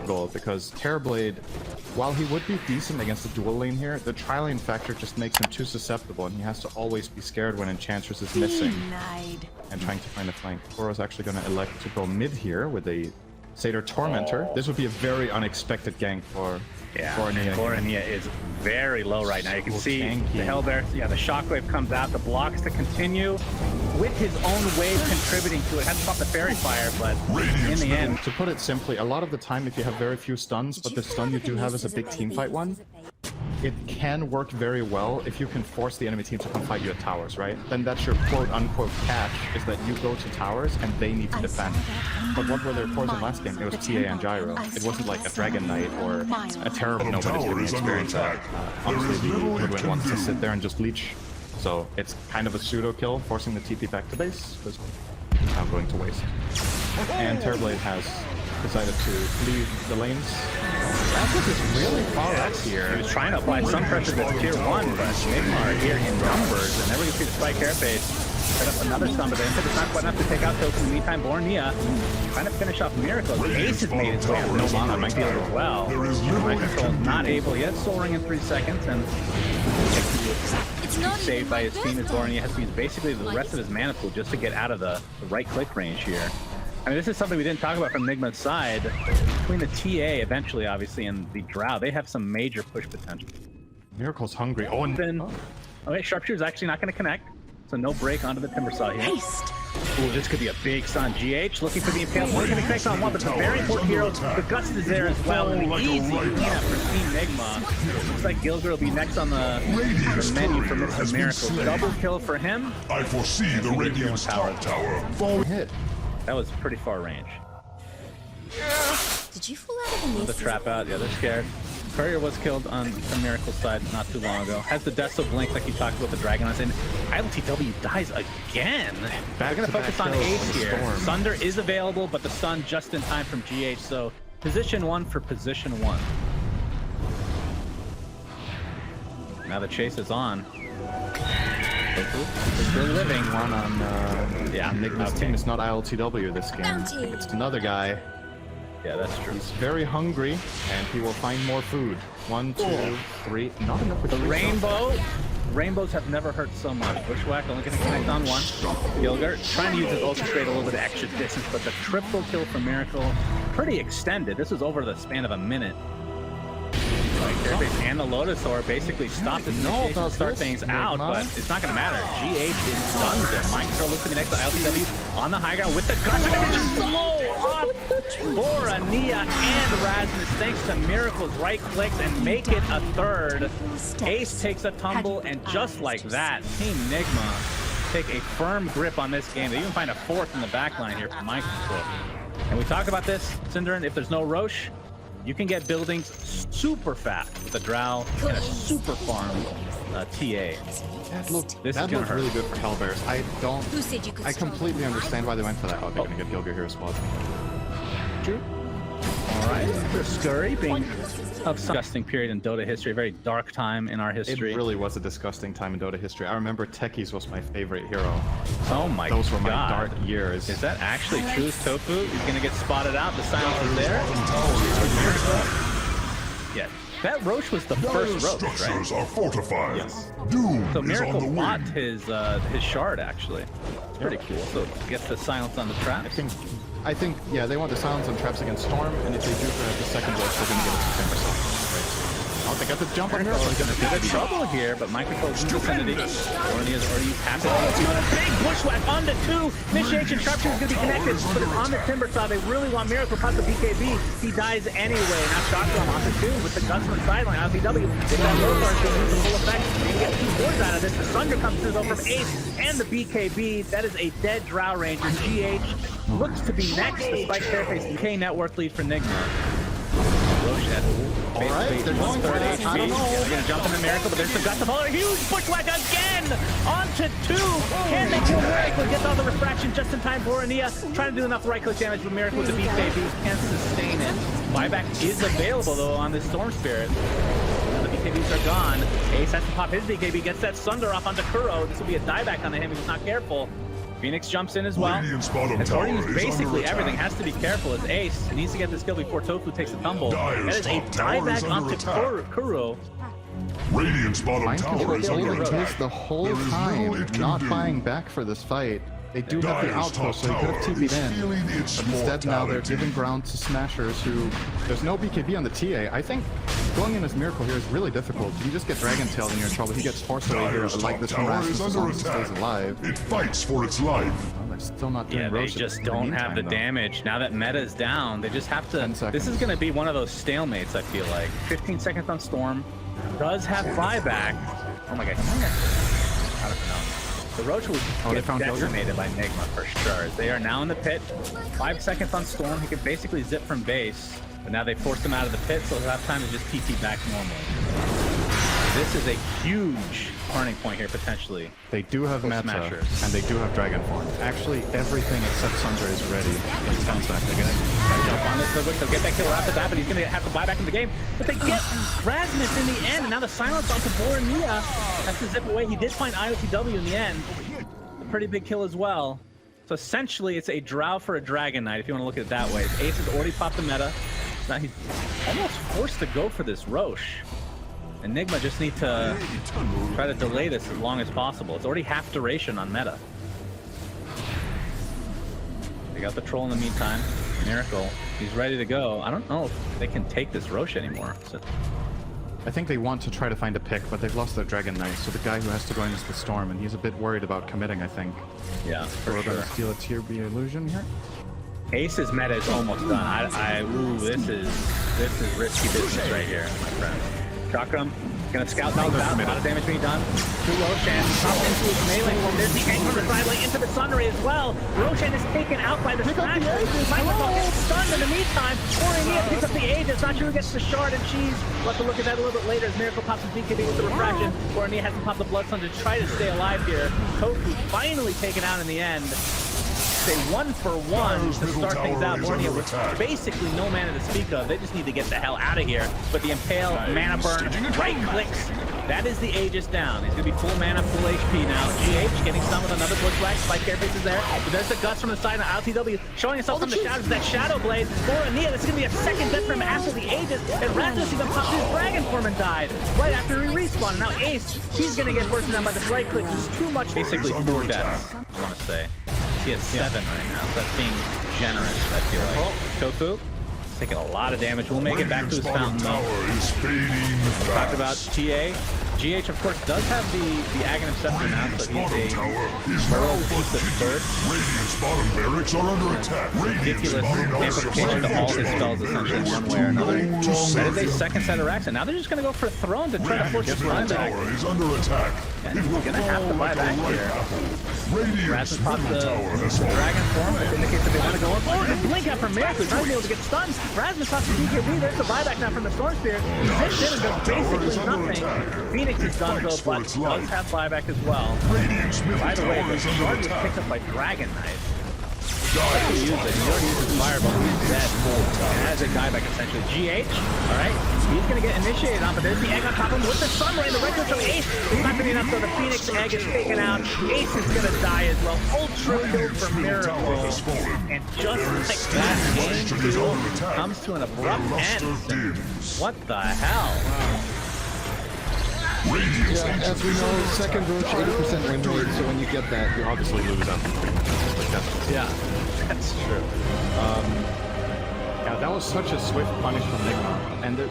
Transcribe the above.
difficult because Terrorblade, while he would be decent against the dual lane here, the tri-lane factor just makes him too susceptible, and he has to always be scared when Enchantress is missing and trying to find a flank. Koro's actually going to elect to go mid here with a Satyr Tormentor. This would be a very unexpected gank for Nia is very low right now. You can see the Hellbear. Yeah, the Shockwave comes out. The blocks to continue with his own wave contributing to it. Had to pop the Fairy Fire, but in the end. To put it simply, a lot of the time if you have very few stuns, but the stun you do have is a big teamfight one, it can work very well if you can force the enemy team to come fight you at towers, right? Then that's your quote-unquote catch, is that you go to towers and they need to defend. But what were their cores in last game? It was TA and Gyro. It wasn't like a Dragon Knight or a terrible nobody's going to experience that. Honestly, the Woodwind wants to sit there and just leech. So it's kind of a pseudo-kill, forcing the TP back to base, because it's now going to waste. And Terrorblade has decided to leave the lanes. Rasmus is really far out here. He was trying to apply some pressure to tier 1, but Nigma are here in numbers, and never gonna see the spike carapace. Set up another stun, but it's not quite enough to take out Toku. In the meantime, Bornea trying to finish off Miracle. Ace has made his way on no mana might field as well. Mind Control not able yet. Soul Ring in 3 seconds, and saved by his team as Bornea has to use basically the rest of his mana pool just to get out of the right click range here. I mean, this is something we didn't talk about from Nigma's side. Between the TA, eventually, obviously, and the Drow, they have some major push potential. Miracle's hungry. Oh, and then... Okay, Sharpshooter's actually not going to connect, so no break onto the Timber Saw here. Ooh, this could be a big stun. GH looking for the Impale. Only going to connect on one, but it's a very important hero. The Gust is there as well, and the easy cleanup for Team Nigma. Looks like Gilgir will be next on the menu for Mr. Miracle. Double kill for him. I foresee the Radiant's top tower falling. Hit. That was pretty far range. Did you fall out of The trap out, yeah, they're scared. Courier was killed on the Miracle side not too long ago. Has the Deso blink like you talked about the Dragon and ILTW dies again. They're gonna focus on Ace here. Sunder is available, but the stun just in time from GH, so position 1 for position 1. Now the chase is on. They're still living. One on Nigma's team. It's not ILTW this game. It's another guy. Yeah, that's true. He's very hungry, and he will find more food. 1, 2, 3. Not enough with the rainbow. Rainbows have never hurt so much. Bushwhack only going to connect on 1. Gilgir trying to use his ult to create a little bit of extra distance, but the triple kill for Miracle, pretty extended. This was over the span of a minute. And the Lotus Orb basically stopped his to start things out, but it's not going to matter. GH is stunned there. Mind Control looks to be next to ILTW on the high ground with the Gust. Slow off Bora, Nia, and Rasmus thanks to Miracle's right clicks and make it a third. Ace takes a tumble, and just like that, Team Nigma take a firm grip on this game. They even find a 4th in the back line here from Mind Control. And we talk about this, Cinderin, if there's no Roche, you can get buildings super fast with a Drow and a super farm TA. That looked really good for Hellbears. I completely understand why they went for that. Oh, they're gonna get Gilgir here as well. True. Alright, the Scurry being of some disgusting period in Dota history, a very dark time in our history. It really was a disgusting time in Dota history. I remember Techies was my favorite hero. Oh my god. Those were my dark years. Is that actually true? Tofu is gonna get spotted out. The silence is there. Yeah, that Roche was the first Roche, right? Structures are fortified. Yes. So Miracle bought his shard actually. It's pretty cool. So gets the silence on the traps. I think, yeah, they want the silence on traps against Storm, and if they do grab the second Roche, they're gonna get it to Timber Saw. Oh, they got the jump on Miracle. He's gonna get a trouble here, but Microphone's in the vicinity. Bornea is already passing. Big bushwhack on the 2. Initiation Sharpshooter is gonna be connected, but it's on the Timber Saw. They really want Miracle past the BKB. He dies anyway. Now Shotgun on the 2 with the Gust on the sideline. LPW, if that low bar is gonna use the full effect, they can get 2 boards out of this. The Thunder comes through though from Ace and the BKB. That is a dead Drow Ranger. GH looks to be next, despite Fairface DK network lead for Nigma. Roche at Alright, they're going for it. I don't know. Yeah, they're gonna jump into Miracle, but there's the Gust of Polar. Huge bushwhack again! Onto 2! Can they kill Miracle? Gets all the refraction just in time. Bornea trying to do enough right click damage, but Miracle with the BKB can't sustain it. Buyback is available though on this Storm Spirit. The BKBs are gone. Ace has to pop his BKB, gets that Sunder off onto Kuro. This will be a dieback on him if he's not careful. Phoenix jumps in as well. Radiant's bottom It's already tower is basically under attack. everything. Has to be careful as Ace needs to get this kill before Tofu takes a tumble. Dire's That is a top tower is dieback under onto attack. Kuro. Radiant's bottom Mind tower control is played under in attack. case the whole There is little time, it can not do. buying back for this fight. They do have the Dire's top outpost, so he could have tower TP'd is in. feeling its But instead now they're mortality. giving ground to Smashers who... There's no BKB on the TA. I think going in as Miracle here is really difficult. You just get Dragon Tailed and you're in trouble. He gets forced away here, Dire's but like top this tower harasses is as under long as he stays attack. alive. It fights for its life. Well, they're still not doing Yeah, they Roshan just in the don't have the meantime, though. damage. Now that meta is down, they just have to... 10 This seconds. is going to be one of those stalemates, I feel like. 15 seconds on Storm. Does have buyback. Oh my god. I don't know. The Roach will they get found Joker? decimated by Nigma for sure. They are now in the pit. 5 seconds on Storm. He could basically zip from base. But now they forced him out of the pit, so he'll have time to just TP back normally. This is a huge turning point here, potentially. They do have For meta, Smashers. and they do have Dragon Form. Actually, everything except Sundra is ready in 10 seconds. They're gonna jump on this Ludwig. They'll get that kill after that, but he's gonna have to buy back in the game. But they get Rasmus in the end, and now the silence onto Boromia has to zip away. He did find IOTW in the end. A pretty big kill as well. So essentially, it's a drow for a Dragon Knight, if you want to look at it that way. Ace has already popped the meta. Now he's almost forced to go for this Roche. Enigma just need to try to delay this as long as possible. It's already half duration on meta. They got the troll in the meantime. Miracle, he's ready to go. I don't know if they can take this Roche anymore. So I think they want to try to find a pick, but they've lost their Dragon Knight, so the guy who has to go in is the Storm, and he's a bit worried about committing, I think. yeah, So for we're sure. gonna steal a tier B illusion here. Ace's meta is almost done. Ooh, this is risky business right here, my friend. Chakram gonna scout things out. A lot of damage being done to Roshan. Up into his melee form. There's the angle on the side lane into the Sunray as well. Roshan is taken out by the Smasher. Microphone gets stunned in the meantime. Orinia picks up the Aegis. Not sure who gets the shard and cheese. We'll have to look at that a little bit later as Miracle pops his BKB with the refraction. Orinia has to pop the Blood Sun to try to stay alive here. Tofu finally taken out in the end. Say 1-for-1 to start things out. Borneo with basically no mana to speak of. They just need to get the hell out of here. But the Impale, mana burn, right clicks. That is the Aegis down. He's going to be full mana, full HP now. GH getting some with another Bushwhack. Spike Carapace is there. But there's the Guts from the side of LTW showing himself from the shadows. That Shadow Blade. Borneo, this is going to be a second death for him after the Aegis. And Rasmus even popped his Dragon Form and died right after he respawned. Now Ace, he's going to get forced down by this right click. Just too much. Basically 4 deaths, I want to say. He has 7 right now, so that's being generous, I feel like. Tofu, he's taking a lot of damage. We'll make it back to his fountain, though. Is fading Talked about fast. GA. GH, of course, does have the Aghanim Scepter now, so Radiant's he's bottom a tower is Burrow now piece of third. Radiant's bottom barracks are under attack. Radiant's Ridiculous bottom barracks amplification to all his spells, essentially, in one way or another. That is a second set of racks, and now they're just going to go for a throne to try to force this run back. tower is under attack. And It will he's gonna have to fall buy like a back ripe here. apple. Radiant's Rasmus pops middle the tower has fallen. Dragon Form, which indicates that they want to go forward. And Blink out from Miracle. He's not even able to get stunned. Rasmus pops the BKB. There's the buyback now from the Storm Spear. He zips in and does basically nothing. Phoenix is done, though, but does have buyback as well. Radiant's middle By the way, tower the is under shard was attack. picked up by Dragon Knight. Dire's He top already used his Fireball. He's dead. And has a dieback, essentially. GH, all right? He's going to get initiated on, but there's the egg on top of him with the Sunray and the regular from Ace. He's not going to be enough, so the Phoenix egg is taken out. Ace is going to die as well. Ultra kill for Miracle. And just like that, game 2 comes to an abrupt end. What the hell? Yeah, as we know, second Roach 80% win rate, so when you get that, you obviously lose up. Like that's Yeah, that's true. yeah, that was such a swift punish from Nigma, and